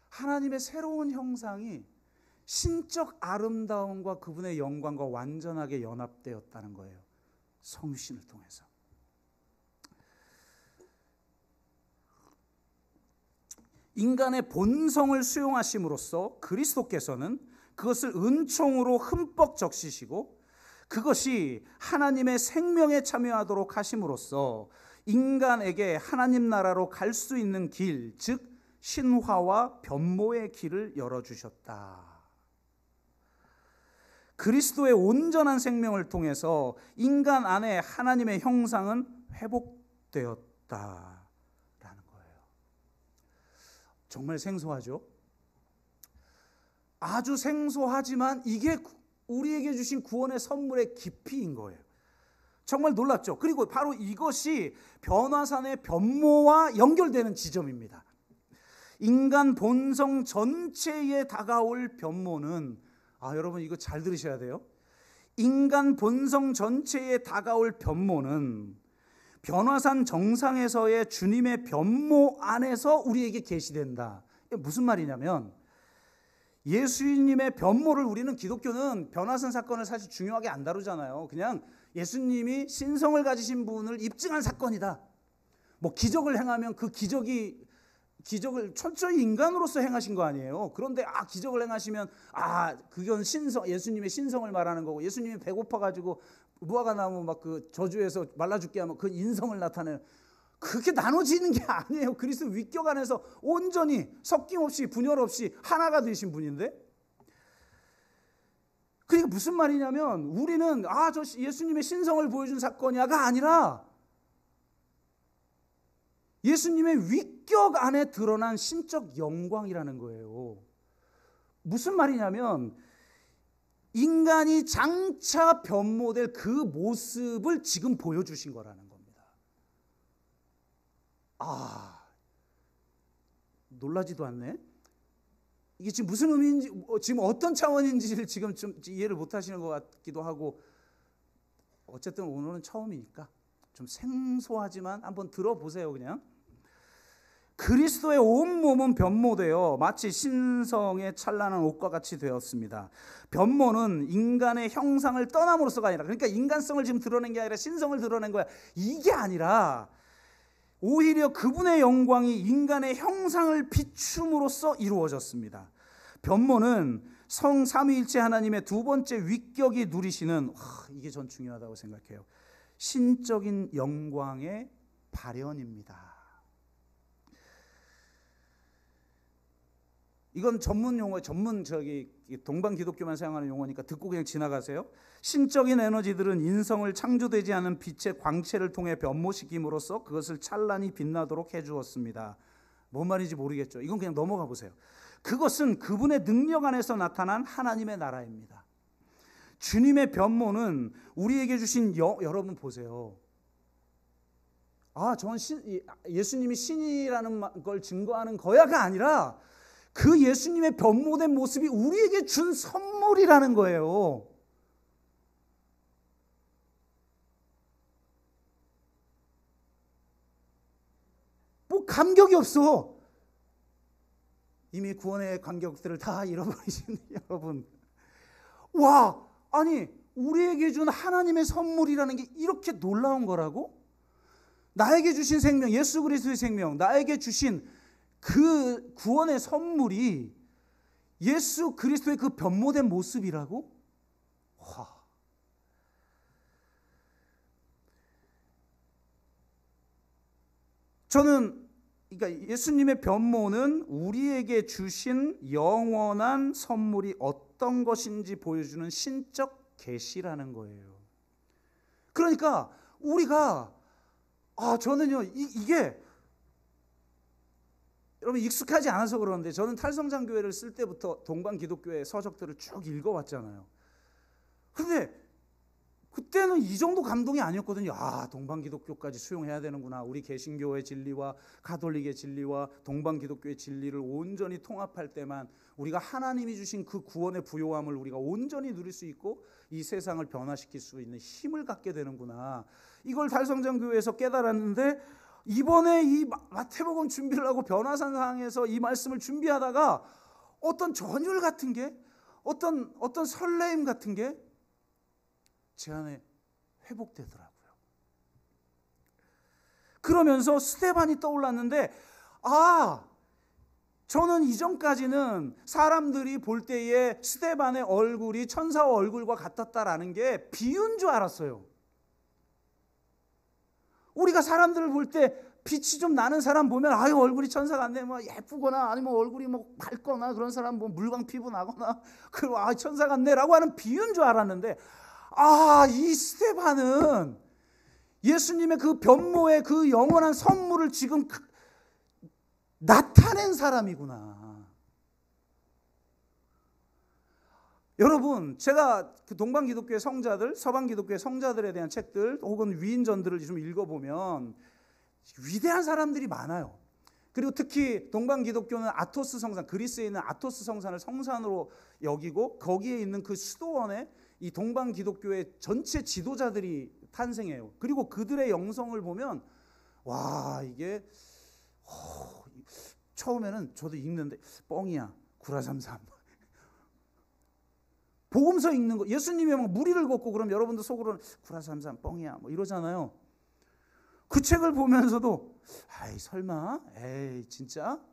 하나님의 새로운 형상이 신적 아름다움과 그분의 영광과 완전하게 연합되었다는 거예요. 성육신을 통해서. 인간의 본성을 수용하심으로써 그리스도께서는 그것을 은총으로 흠뻑 적시시고 그것이 하나님의 생명에 참여하도록 하심으로써 인간에게 하나님 나라로 갈 수 있는 길, 즉 신화와 변모의 길을 열어주셨다. 그리스도의 온전한 생명을 통해서 인간 안에 하나님의 형상은 회복되었다라는 거예요. 정말 생소하죠? 아주 생소하지만 이게 우리에게 주신 구원의 선물의 깊이인 거예요. 정말 놀랍죠? 그리고 바로 이것이 변화산의 변모와 연결되는 지점입니다. 인간 본성 전체에 다가올 변모는, 여러분 이거 잘 들으셔야 돼요. 인간 본성 전체에 다가올 변모는 변화산 정상에서의 주님의 변모 안에서 우리에게 계시된다. 이게 무슨 말이냐면, 예수님의 변모를 우리는, 기독교는 변화산 사건을 사실 중요하게 안 다루잖아요. 그냥 예수님이 신성을 가지신 분을 입증한 사건이다. 뭐 기적을 행하면 그 기적을 철저히 인간으로서 행하신 거 아니에요. 그런데 기적을 행하시면 그건 예수님의 신성을 말하는 거고, 예수님이 배고파가지고 무화과 나무 막 그 저주에서 말라 죽게 하면 그 인성을 나타내는, 그렇게 나눠지는 게 아니에요. 그리스도 위격 안에서 온전히 섞임 없이 분열 없이 하나가 되신 분인데, 그러니까 무슨 말이냐면, 우리는 저 예수님의 신성을 보여준 사건이야가 아니라 예수님의 위격 안에 드러난 신적 영광이라는 거예요. 무슨 말이냐면, 인간이 장차 변모될 그 모습을 지금 보여주신 거라는 겁니다. 놀라지도 않네. 이게 지금 무슨 의미인지, 지금 어떤 차원인지를 지금 좀 이해를 못 하시는 것 같기도 하고, 어쨌든 오늘은 처음이니까 좀 생소하지만 한번 들어보세요. 그냥 그리스도의 온몸은 변모되어 마치 신성의 찬란한 옷과 같이 되었습니다. 변모는 인간의 형상을 떠남으로써가 아니라, 그러니까 인간성을 지금 드러낸 게 아니라 신성을 드러낸 거야, 이게 아니라 오히려 그분의 영광이 인간의 형상을 비춤으로써 이루어졌습니다. 변모는 성 삼위일체 하나님의 두 번째 위격이 누리시는, 이게 전 중요하다고 생각해요, 신적인 영광의 발현입니다. 이건 전문 용어, 동방 기독교만 사용하는 용어니까 듣고 그냥 지나가세요. 신적인 에너지들은 인성을 창조되지 않은 빛의 광채를 통해 변모시킴으로써 그것을 찬란히 빛나도록 해주었습니다. 뭔 말인지 모르겠죠? 이건 그냥 넘어가 보세요. 그것은 그분의 능력 안에서 나타난 하나님의 나라입니다. 주님의 변모는 우리에게 주신 여러분 보세요. 저는 예수님이 신이라는 걸 증거하는 거야가 아니라, 그 예수님의 변모된 모습이 우리에게 준 선물이라는 거예요. 뭐 감격이 없어. 이미 구원의 감격들을 다 잃어버리신 여러분. 아니 우리에게 준 하나님의 선물이라는 게 이렇게 놀라운 거라고? 나에게 주신 생명, 예수 그리스도의 생명, 나에게 주신 그 구원의 선물이 예수 그리스도의 그 변모된 모습이라고? 저는, 그러니까 예수님의 변모는 우리에게 주신 영원한 선물이 어떤 것인지 보여주는 신적 계시라는 거예요. 그러니까 우리가 저는요 이게 여러분 익숙하지 않아서 그러는데, 저는 탈성장교회를 쓸 때부터 동방 기독교회 서적들을 쭉 읽어왔잖아요. 그런데 그때는 이 정도 감동이 아니었거든요. 동방 기독교까지 수용해야 되는구나. 우리 개신교의 진리와 가톨릭의 진리와 동방 기독교의 진리를 온전히 통합할 때만 우리가 하나님이 주신 그 구원의 부요함을 우리가 온전히 누릴 수 있고 이 세상을 변화시킬 수 있는 힘을 갖게 되는구나. 이걸 탈성장교회에서 깨달았는데, 이번에 이 마태복음 준비를 하고 변화산상에서 이 말씀을 준비하다가 어떤 전율 같은 게, 어떤 설레임 같은 게 제 안에 회복되더라고요. 그러면서 스데반이 떠올랐는데, 저는 이전까지는 사람들이 볼 때에 스데반의 얼굴이 천사의 얼굴과 같았다라는 게 비유인 줄 알았어요. 우리가 사람들을 볼 때 빛이 좀 나는 사람 보면 아유 얼굴이 천사 같네, 뭐 예쁘거나 아니면 얼굴이 뭐 밝거나 그런 사람 뭐 물광 피부 나거나 그리고 아 천사 같네라고 하는 비유인 줄 알았는데, 이 스데반은 예수님의 그 변모의 그 영원한 선물을 지금 나타낸 사람이구나. 여러분, 제가 그 동방 기독교의 성자들, 서방 기독교의 성자들에 대한 책들 혹은 위인전들을 좀 읽어보면 위대한 사람들이 많아요. 그리고 특히 동방 기독교는 아토스 성산, 그리스에 있는 아토스 성산을 성산으로 여기고 거기에 있는 그 수도원에 이 동방 기독교의 전체 지도자들이 탄생해요. 그리고 그들의 영성을 보면 와, 이게 처음에는 저도 읽는데 뻥이야, 구라삼삼. 복음서 읽는 거, 예수님이 막 무리를 걷고 그럼 여러분도 속으로는 구라삼삼 뻥이야 뭐 이러잖아요. 그 책을 보면서도 아이 설마, 에이 진짜?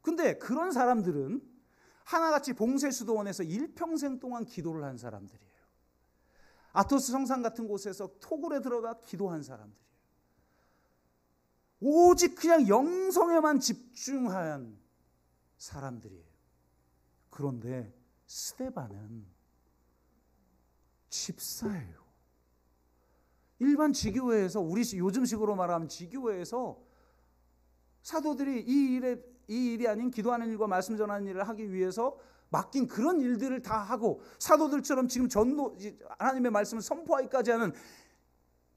근데 그런 사람들은 하나같이 봉쇄수도원에서 일평생 동안 기도를 한 사람들이에요. 아토스 성산 같은 곳에서 토굴에 들어가 기도한 사람들이에요. 오직 그냥 영성에만 집중한 사람들이에요. 그런데 스데반은 집사예요. 일반 지교회에서, 우리 요즘식으로 말하면 지교회에서 사도들이 이 일이 아닌 기도하는 일과 말씀 전하는 일을 하기 위해서 맡긴 그런 일들을 다 하고 사도들처럼 지금 전도, 하나님의 말씀을 선포하기까지 하는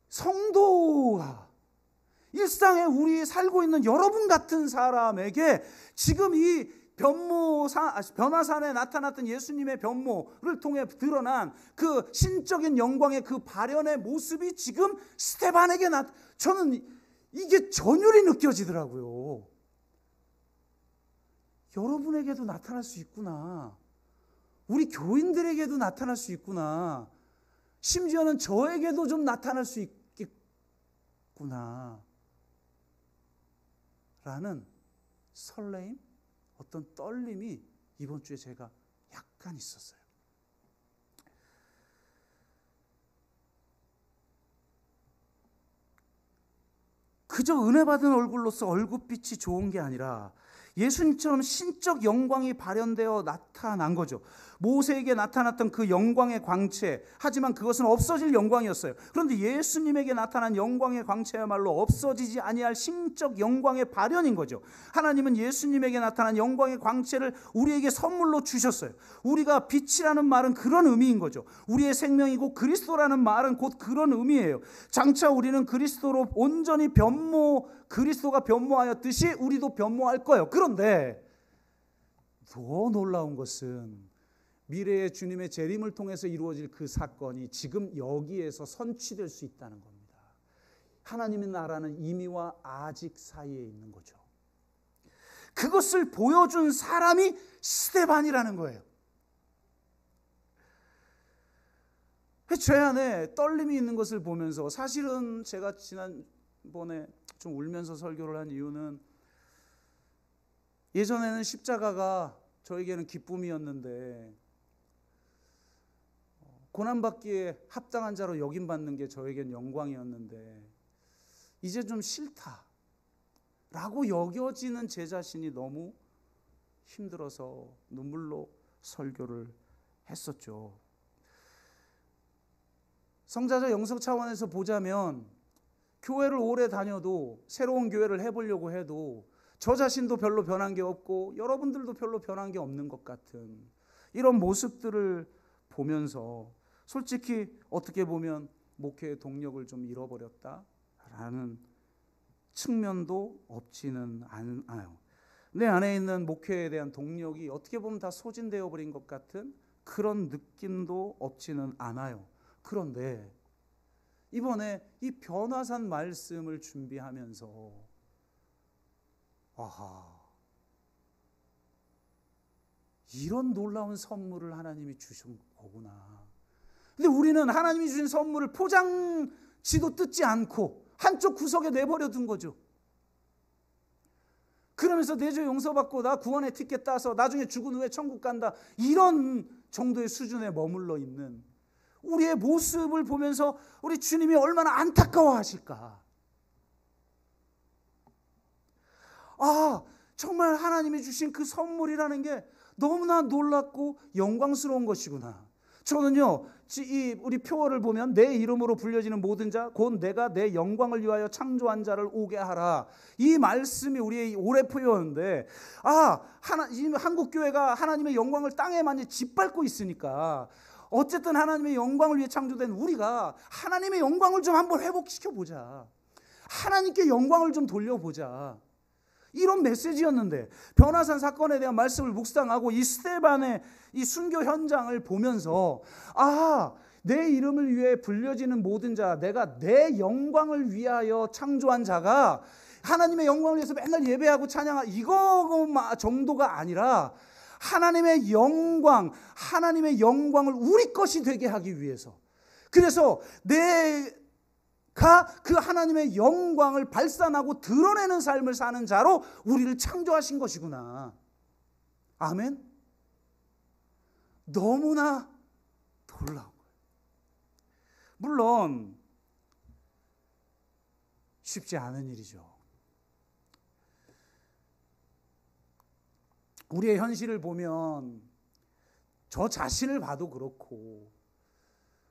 성도가 일상에 우리 살고 있는 여러분 같은 사람에게 지금 이 변화산에 나타났던 예수님의 변모를 통해 드러난 그 신적인 영광의 그 발현의 모습이 지금 스데반에게 저는 이게 전율이 느껴지더라고요. 여러분에게도 나타날 수 있구나. 우리 교인들에게도 나타날 수 있구나. 심지어는 저에게도 좀 나타날 수 있겠구나. 라는 설레임, 어떤 떨림이 이번 주에 제가 약간 있었어요. 그저 은혜 받은 얼굴로서 얼굴빛이 좋은 게 아니라 예수님처럼 신적 영광이 발현되어 나타난 거죠. 모세에게 나타났던 그 영광의 광채, 하지만 그것은 없어질 영광이었어요. 그런데 예수님에게 나타난 영광의 광채야말로 없어지지 아니할 신적 영광의 발현인 거죠. 하나님은 예수님에게 나타난 영광의 광채를 우리에게 선물로 주셨어요. 우리가 빛이라는 말은 그런 의미인 거죠. 우리의 생명이고 그리스도라는 말은 곧 그런 의미예요. 장차 우리는 그리스도로 온전히 그리스도가 변모하였듯이 우리도 변모할 거예요. 그런데 더 놀라운 것은 미래의 주님의 재림을 통해서 이루어질 그 사건이 지금 여기에서 선취될 수 있다는 겁니다. 하나님의 나라는 이미와 아직 사이에 있는 거죠. 그것을 보여준 사람이 스데반이라는 거예요. 제 안에 떨림이 있는 것을 보면서, 사실은 제가 지난번에 좀 울면서 설교를 한 이유는, 예전에는 십자가가 저에게는 기쁨이었는데 고난받기에 합당한 자로 여김받는 게 저에겐 영광이었는데 이제 좀 싫다라고 여겨지는 제 자신이 너무 힘들어서 눈물로 설교를 했었죠. 성자적 영성 차원에서 보자면 교회를 오래 다녀도, 새로운 교회를 해보려고 해도 저 자신도 별로 변한 게 없고 여러분들도 별로 변한 게 없는 것 같은 이런 모습들을 보면서 솔직히 어떻게 보면 목회의 동력을 좀 잃어버렸다라는 측면도 없지는 않아요. 내 안에 있는 목회에 대한 동력이 어떻게 보면 다 소진되어 버린 것 같은 그런 느낌도 없지는 않아요. 그런데 이번에 이 변화산 말씀을 준비하면서 이런 놀라운 선물을 하나님이 주신 거구나. 근데 우리는 하나님이 주신 선물을 포장지도 뜯지 않고 한쪽 구석에 내버려 둔 거죠. 그러면서 내 죄 용서받고 나 구원의 티켓 따서 나중에 죽은 후에 천국 간다, 이런 정도의 수준에 머물러 있는 우리의 모습을 보면서 우리 주님이 얼마나 안타까워하실까. 정말 하나님이 주신 그 선물이라는 게 너무나 놀랍고 영광스러운 것이구나. 저는요, 우리 표어를 보면 내 이름으로 불려지는 모든 자 곧 내가 내 영광을 위하여 창조한 자를 오게 하라. 이 말씀이 우리의 올해 표현인데 한국 교회가 하나님의 영광을 땅에 많이 짓밟고 있으니까 어쨌든 하나님의 영광을 위해 창조된 우리가 하나님의 영광을 좀 한번 회복시켜 보자. 하나님께 영광을 좀 돌려보자. 이런 메시지였는데 변화산 사건에 대한 말씀을 묵상하고 이 스데반의 이 순교 현장을 보면서 내 이름을 위해 불려지는 모든 자, 내가 내 영광을 위하여 창조한 자가 하나님의 영광을 위해서 맨날 예배하고 찬양하고 이거 정도가 아니라 하나님의 영광을 우리 것이 되게 하기 위해서, 그래서 그 하나님의 영광을 발산하고 드러내는 삶을 사는 자로 우리를 창조하신 것이구나. 아멘. 너무나 놀라운 거예요. 물론 쉽지 않은 일이죠. 우리의 현실을 보면 저 자신을 봐도 그렇고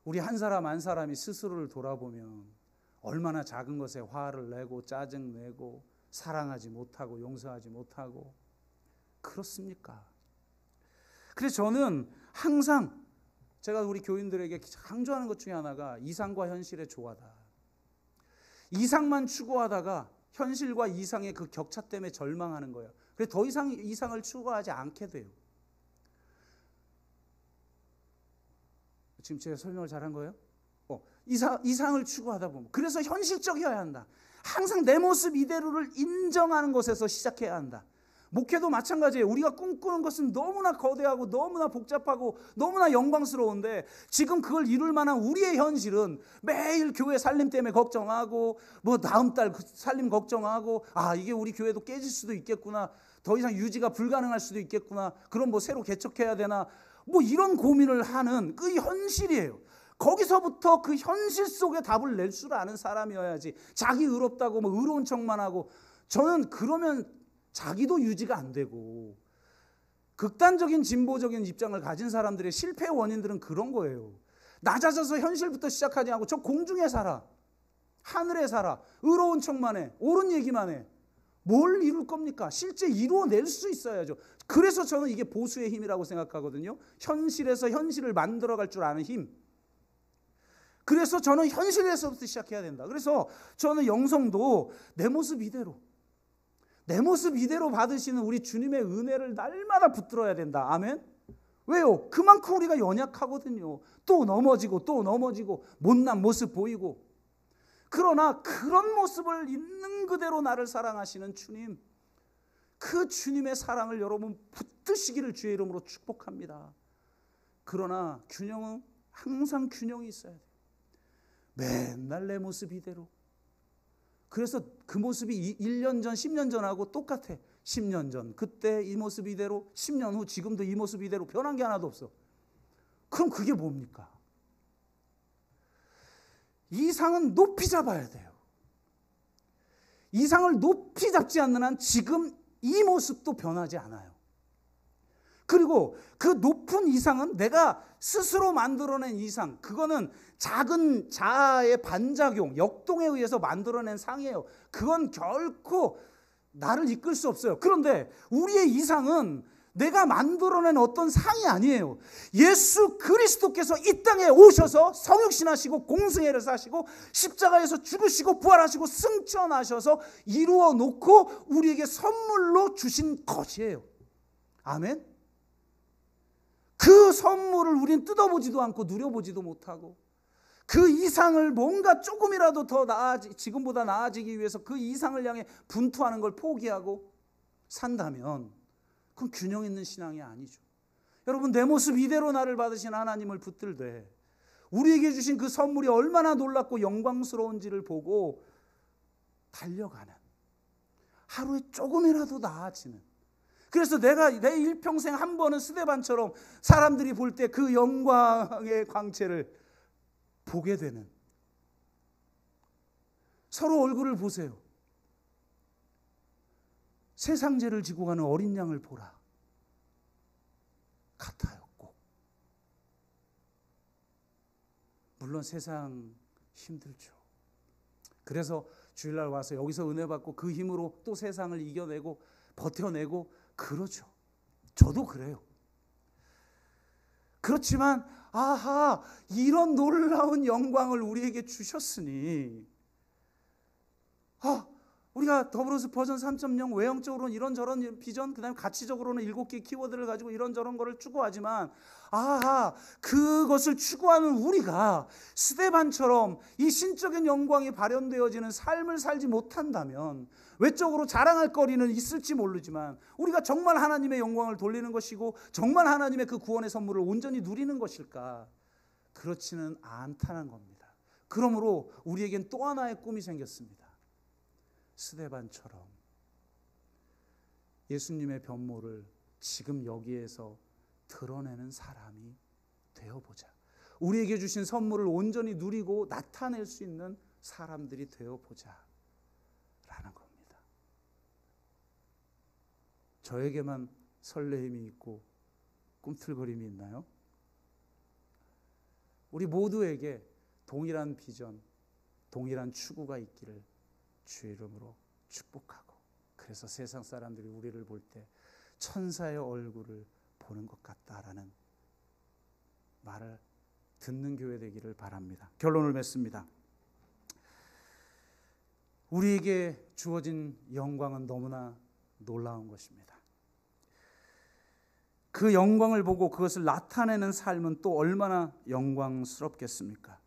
우리 한 사람 한 사람이 스스로를 돌아보면 얼마나 작은 것에 화를 내고 짜증내고 사랑하지 못하고 용서하지 못하고 그렇습니까? 그래서 저는 항상 제가 우리 교인들에게 강조하는 것 중에 하나가 이상과 현실의 조화다. 이상만 추구하다가 현실과 이상의 그 격차 때문에 절망하는 거예요. 그래서 더 이상 이상을 추구하지 않게 돼요. 지금 제가 설명을 잘한 거예요? 이상을 추구하다 보면, 그래서 현실적이어야 한다. 항상 내 모습 이대로를 인정하는 것에서 시작해야 한다. 목회도 마찬가지예요. 우리가 꿈꾸는 것은 너무나 거대하고 너무나 복잡하고 너무나 영광스러운데 지금 그걸 이룰 만한 우리의 현실은 매일 교회 살림 때문에 걱정하고 다음 달 살림 걱정하고 이게 우리 교회도 깨질 수도 있겠구나, 더 이상 유지가 불가능할 수도 있겠구나, 그럼 새로 개척해야 되나, 이런 고민을 하는 그 현실이에요. 거기서부터 그 현실 속에 답을 낼 줄 아는 사람이어야지. 자기 의롭다고 의로운 척만 하고, 저는 그러면 자기도 유지가 안 되고, 극단적인 진보적인 입장을 가진 사람들의 실패의 원인들은 그런 거예요. 낮아져서 현실부터 시작하지 않고 저 공중에 살아, 하늘에 살아, 의로운 척만 해, 옳은 얘기만 해. 뭘 이룰 겁니까? 실제 이루어낼 수 있어야죠. 그래서 저는 이게 보수의 힘이라고 생각하거든요. 현실에서 현실을 만들어갈 줄 아는 힘. 그래서 저는 현실에서부터 시작해야 된다. 그래서 저는 영성도 내 모습 이대로 받으시는 우리 주님의 은혜를 날마다 붙들어야 된다. 아멘. 왜요? 그만큼 우리가 연약하거든요. 또 넘어지고 못난 모습 보이고. 그러나 그런 모습을 있는 그대로 나를 사랑하시는 주님, 그 주님의 사랑을 여러분 붙드시기를 주의 이름으로 축복합니다. 그러나 균형은 항상 균형이 있어야 돼요. 맨날 내 모습 이대로. 그래서 그 모습이 1년 전 10년 전하고 똑같아. 10년 전 그때 이 모습 이대로, 10년 후 지금도 이 모습 이대로 변한 게 하나도 없어. 그럼 그게 뭡니까? 이상은 높이 잡아야 돼요. 이상을 높이 잡지 않는 한 지금 이 모습도 변하지 않아요. 그리고 그 높은 이상은 내가 스스로 만들어낸 이상, 그거는 작은 자아의 반작용, 역동에 의해서 만들어낸 상이에요. 그건 결코 나를 이끌 수 없어요. 그런데 우리의 이상은 내가 만들어낸 어떤 상이 아니에요. 예수 그리스도께서 이 땅에 오셔서 성육신하시고 공승애를 사시고 십자가에서 죽으시고 부활하시고 승천하셔서 이루어 놓고 우리에게 선물로 주신 것이에요. 아멘. 그 선물을 우린 뜯어보지도 않고 누려보지도 못하고 그 이상을 뭔가 조금이라도 더 지금보다 나아지기 위해서 그 이상을 향해 분투하는 걸 포기하고 산다면 그건 균형 있는 신앙이 아니죠. 여러분, 내 모습 이대로 나를 받으신 하나님을 붙들되 우리에게 주신 그 선물이 얼마나 놀랍고 영광스러운지를 보고 달려가는, 하루에 조금이라도 나아지는, 그래서 내가 내 일평생 한 번은 스데반처럼 사람들이 볼 때 그 영광의 광채를 보게 되는, 서로 얼굴을 보세요. 세상 죄를 지고 가는 어린 양을 보라. 같아요, 꼭. 물론 세상 힘들죠. 그래서 주일날 와서 여기서 은혜 받고 그 힘으로 또 세상을 이겨내고 버텨내고 그러죠. 저도 그래요. 그렇지만 아하, 이런 놀라운 영광을 우리에게 주셨으니 우리가 더불어서 버전 3.0 외형적으로는 이런저런 비전, 그 다음에 가치적으로는 7개의 키워드를 가지고 이런저런 거를 추구하지만 그것을 추구하는 우리가 스데반처럼 이 신적인 영광이 발현되어지는 삶을 살지 못한다면 외적으로 자랑할 거리는 있을지 모르지만 우리가 정말 하나님의 영광을 돌리는 것이고 정말 하나님의 그 구원의 선물을 온전히 누리는 것일까? 그렇지는 않다는 겁니다. 그러므로 우리에겐 또 하나의 꿈이 생겼습니다. 스데반처럼 예수님의 변모를 지금 여기에서 드러내는 사람이 되어보자. 우리에게 주신 선물을 온전히 누리고 나타낼 수 있는 사람들이 되어보자 라는 겁니다. 저에게만 설레임이 있고 꿈틀거림이 있나요? 우리 모두에게 동일한 비전, 동일한 추구가 있기를 주의 이름으로 축복하고, 그래서 세상 사람들이 우리를 볼 때 천사의 얼굴을 보는 것 같다라는 말을 듣는 교회 되기를 바랍니다. 결론을 맺습니다. 우리에게 주어진 영광은 너무나 놀라운 것입니다. 그 영광을 보고 그것을 나타내는 삶은 또 얼마나 영광스럽겠습니까?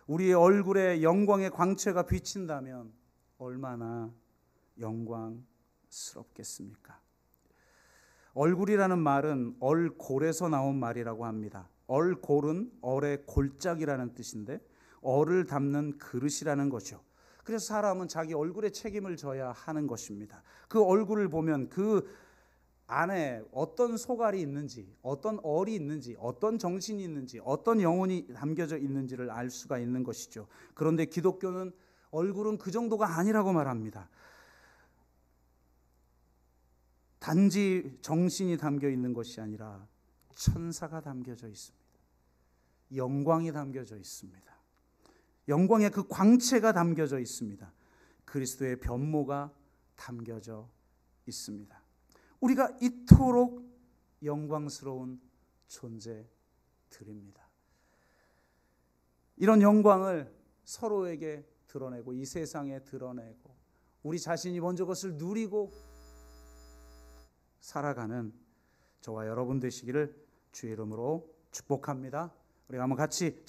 우리의 얼굴에 영광의 광채가 비친다면 얼마나 영광스럽겠습니까? 얼굴이라는 말은 얼골에서 나온 말이라고 합니다. 얼골은 얼의 골짜기라는 뜻인데 얼을 담는 그릇이라는 거죠. 그래서 사람은 자기 얼굴에 책임을 져야 하는 것입니다. 그 얼굴을 보면 그 안에 어떤 소갈이 있는지, 어떤 얼이 있는지, 어떤 정신이 있는지, 어떤 영혼이 담겨져 있는지를 알 수가 있는 것이죠. 그런데 기독교는 얼굴은 그 정도가 아니라고 말합니다. 단지 정신이 담겨 있는 것이 아니라 천사가 담겨져 있습니다. 영광이 담겨져 있습니다. 영광의 그 광채가 담겨져 있습니다. 그리스도의 변모가 담겨져 있습니다. 우리가 이토록 영광스러운 존재들입니다. 이런 영광을 서로에게 드러내고 이 세상에 드러내고 우리 자신이 먼저 그것을 누리고 살아가는 저와 여러분 되시기를 주의 이름으로 축복합니다. 우리 한번 같이